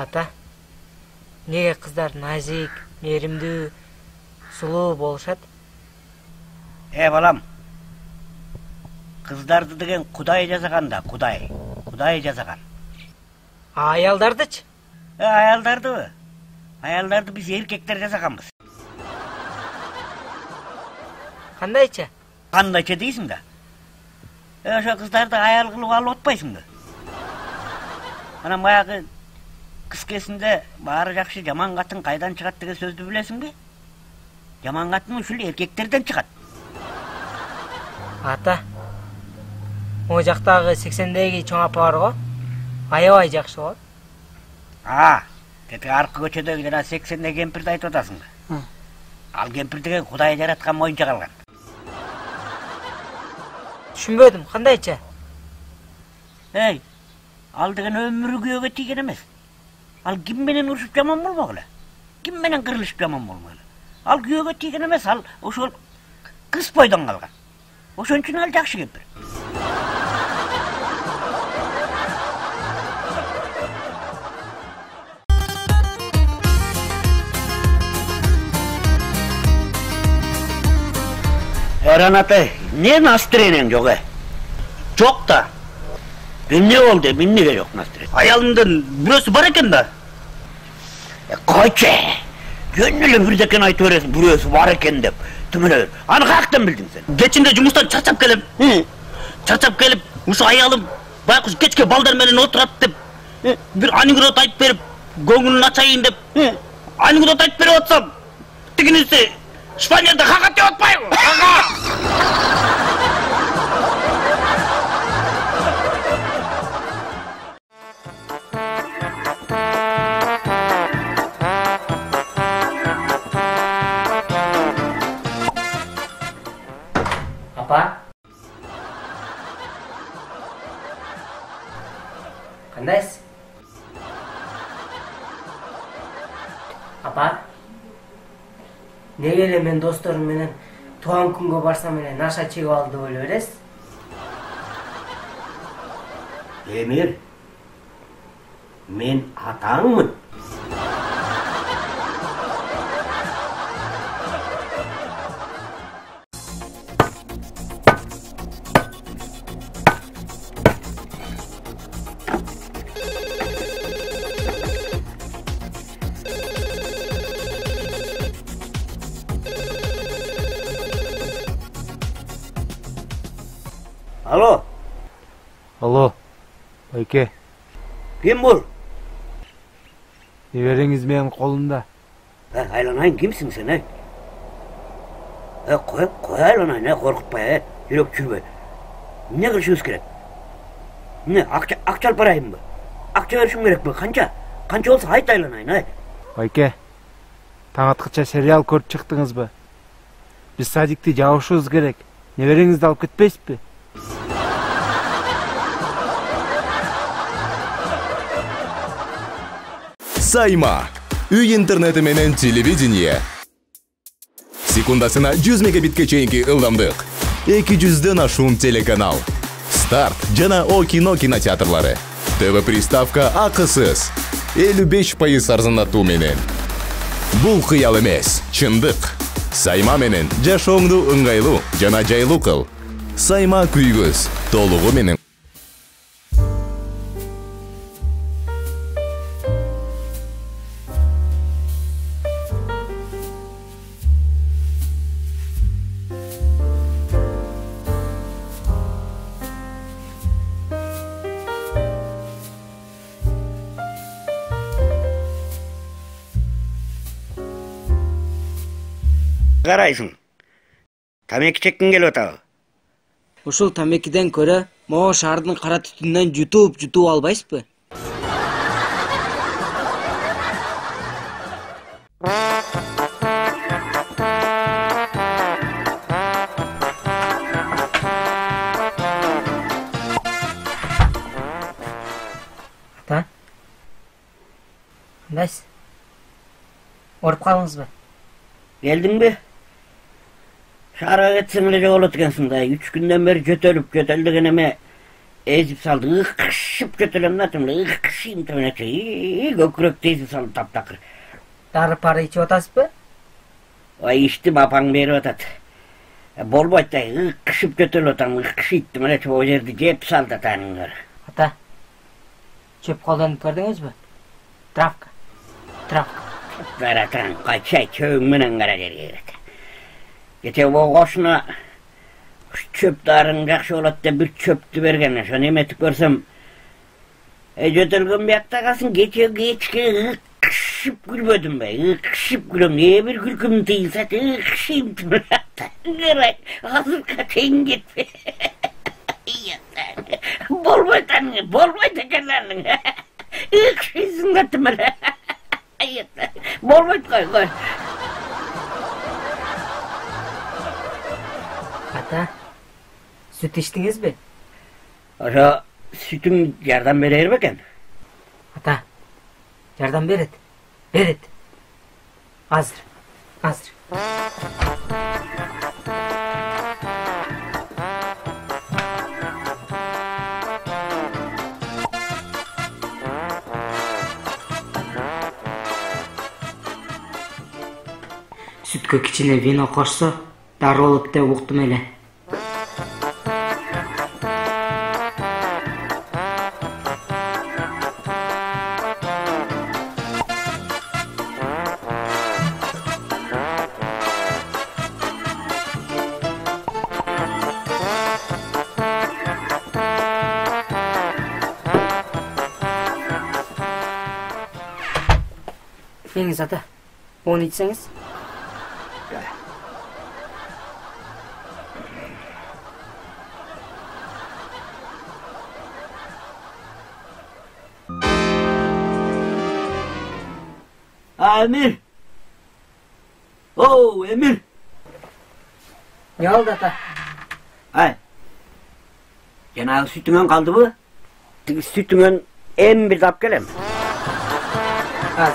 Ата, неге кыздар назик, мээримдүү, сулуу болушат? Балам, кыздарды деген Кудай жасаган да, Кудай жасаган. Аялдардычы? Аялдарды биз эркектер жасаганбыз. Кандайча? Кандайча дейсиң да? Ошо кыздарды аял кылып алып атпайсыңбы? Анан баягы кыз кезинде баары жакшы, жаман катын кайдан чыгат деген сөздү билесиңби? Жаман катын ушул эркектерден чыгат. Ата, о жактагы 80деги чоң апа бар го? Аябай жакшы го. Тети аркы көчөдөгү жана 80 кемпирди айтып атасыңбы? Ал кемпир деген Кудай жараткан моюнча калган. Түшүнбөдүм, кандайча? Ал деген өмүрү күйөөгө тийген эмес. Ал ким менен урушуп жаман болмок эле? Ким менен кырылышып жаман болмок эле? Ал күйөөгө тийген эмес, ал ошол кыз бойдон калган. Ошон үчүн ал жакшы кемпир. Эран ата, не настроениең жок? Жок да. Эмне болду? Эмнеге жок настроение? Аялымдын бирөөсү бар экен да. Койчу. Жөн эле бирдекен айтып бересиң, бирөөсү бар экен деп. Түмөнө. Аны каяктан билдиң сен? Кечинде жумуштан чарчап келип, ушу аялым байкуш кечке балдар менен отурат деп, бир анекдот айтып берип, көңүлүн ачайын деп, анекдот айтып берип атсам, тигиниси Шпанияда хакат деп атпайбы? Апа? Кандайсыз? Апа? Неге эле мен досторум менен туган күнгө барсам эле наша чегип алды деп ойлой бересиз? Эмир, мен атаңмын. Алло, Байке. Ким бул? Небереңиз менин колунда. Айланайын, кимсиң сен, Кой айланайын, коркутпай, жүрөк жүрбөй. Эмне кылышыбыз керек? Эмне, акча алып барайынбы? Акча беришим керекпи? Канча болсо айт айланайын, Байке, таң аткыча сериал көрүп чыктыңызбы? Биз садикти жабышыбыз керек. Небереңизди алып кетпейсизби? Сайма. Үй интернети менен телевидение. Секундасына 100 мегабитке чейинки ылдамдык. 200дөн ашуун телеканал. Старт жана О кино кинотеатрлары. ТВ приставка акысыз. 55% арзандатуу менен. Бул кыял эмес, чындык. Сайма менен жашооңду ыңгайлуу жана жайлуу кыл. Сайма күйгөз толугу менен. Карайсың. Тамеки чеккиң келип атабы? Ушул тамекиден көрө могу шаардын кара түтүнүнөн жутуп албайсызбы? Ата? Кандайсыз? Оруп калдыңызбы? Келдиңби? Шаарга кетсең эле жоголот экенсиң да. 3 күндөн бери жөтөлүп деген эме ezip saldı, ıkışıp götürem natımla, ıkışayım tövneçe, kökürökte ezip saldı taptakır. Dары пары içip otasız mı? Ay içtim, apang beri otat. Bolboyt da, ıkışıp götürül otam, ıkışıyttım, öyle o yerde cep saldı tanınlar. Ata, çöp kollanıp gördünüz mü? Travka. Veratan, kaçay çöğün menen kara geri. Geçe o koşuna, çöp darın jakşı olat da bir çöptü bergenler, şonu emetip görsem, götürgün bir yakta kalsın, geçke ıkışıp gülbödüm be, ıkışıp gülüm, niye bir gülküm değilse de ıkışayım tümlatta, gıray, hazır kaçayın gitme. Bolboy tekerlerinin, ıkışaysın katımına. Bolboy koy. Ata, süt içtiniz mi? Aşağı sütün yardan beri ermeken. Ata, yardım verit. Hazır. Süt kök içine vino koşsa, darı olup da uqtum ele. Yengіз ата, onu içseniz. Emir. Emir. Ne oldu ata? Ay. Cenab-ı sütünden kaldı mı? Sütünden en bir tap gelem. Az.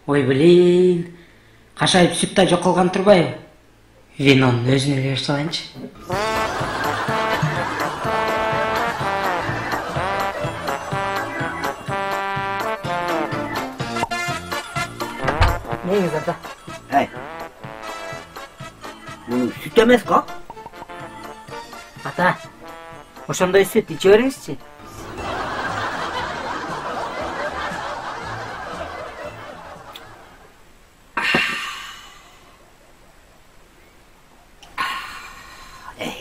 Ой, блин. Қашайып сүтті жоқ қылған тұрбай. Винонun өзіне беріп салайыншы. Неңіз ата? Ай. Bu süt emez ka? Ата, ошондой сүт içe бериңизчи.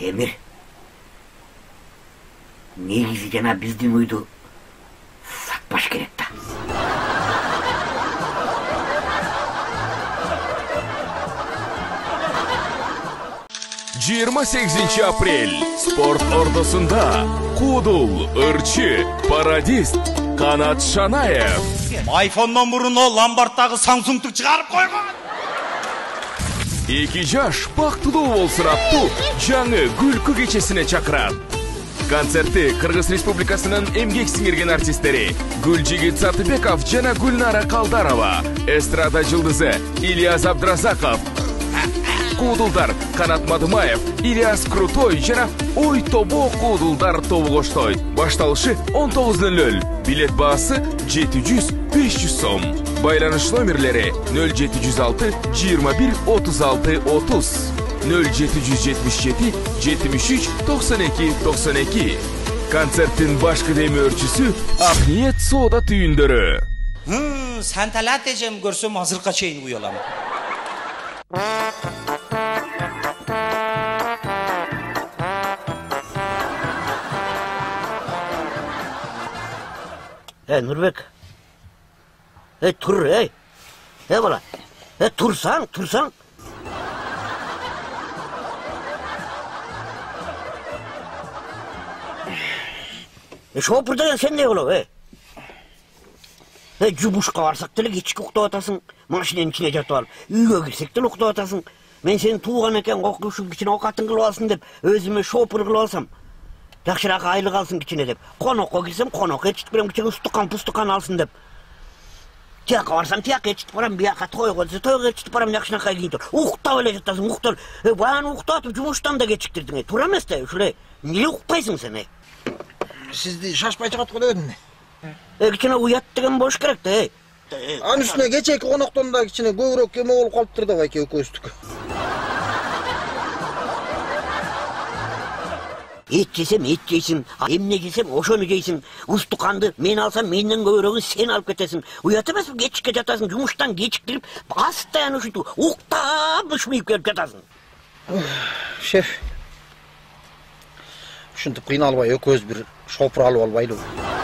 Emir. Негизи жана биздин үйдү сатпаш керек да. 28 aprel sport ordusunda Kudul, Irçı, Paradist, Kanat Şanayev. iPhone'dan burun o Lombard'dagi Samsung'tu çıkarıp koygun. 2 жаш бактылуу болсун аттуу жаңы күлкү кечесине чакырат. Концертти Кыргыз Республикасынын эмгек сиңирген артисттери Гүлжигит Сатыбеков жана Гүлнара Калдарова, эстрада жылдызы Ильяс Абдразаков, Куудулдар Канат Мадымаев, Ильяс Крутой жана Ой тобо Куудулдар тобу коштойт. Башталышы 19:00. Билет баасы 700-500 сом. Байланыш номерлери 0706 21 36 30 0777 73 92 92. Концерттин башкы демөөрчүсү Акниет Соода түйүндөрү. Sen talat edeceğim görsem hazır kaçayım uyalam. Nurbek. Tur bala. Tursan. Şopurda sen ne ola Cubuşka varsak dili geçik uqtap atasın. Maşinen içine жатып alып. Үйгө кирсек деле уктап атасың. Мен сени тууган экен, окуушуң кичине окатың кылып алсын деп өзүмө шопур кылып алсам. Жакшыраак айлык алсын кичине деп. Конокко кирсем, конок ээрчитип берем, кичине устукан, пустукан алсын деп. Тияка барсам, тияка ээрчитип барам, бияка тойго десе, тойго ээрчитип барам, жакшынакай кийинтип. Уктап эле жатасың, уктап. Баягы уктатып жумуштан да кечиктирдиң. Туура эмес да, ушулай. Эмне укпайсың сен? Сизди шашпай чыгат го дебедим. Кичине уят деген болуш керек да. Анын үстүнө кечээки коноктон да кичине көбүрөөк эме болуп калыптыр да байке экөөбүздүкү. Ет жесем, ет жейсиң, эмне жесем, ошону жейсиң. Устуканды мен алсам, менден көбүрөөгүн сен алып кетесиң. Уят эмеспи, кечикке жатасың, жумуштан кечиктирип, постоянно ушинтип уктап ушмуйуп келип жатасың. Шеф. Ушинтип кыйналбай экөөбүз бир шопур алып албайлыбы?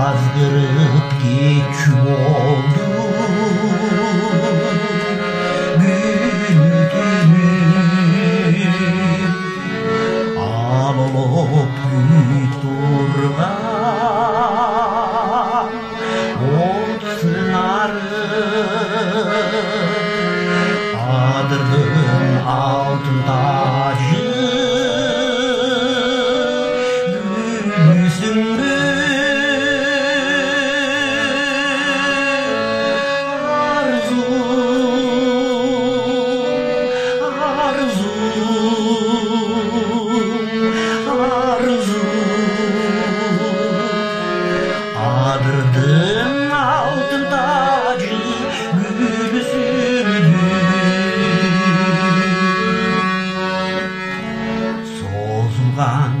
Azdırıp geçim oldu güdümü. Al olup durgan old sınarı adırdım altın tacı gülsündü. Adırdım altın tacı gülsündü. Sozulgan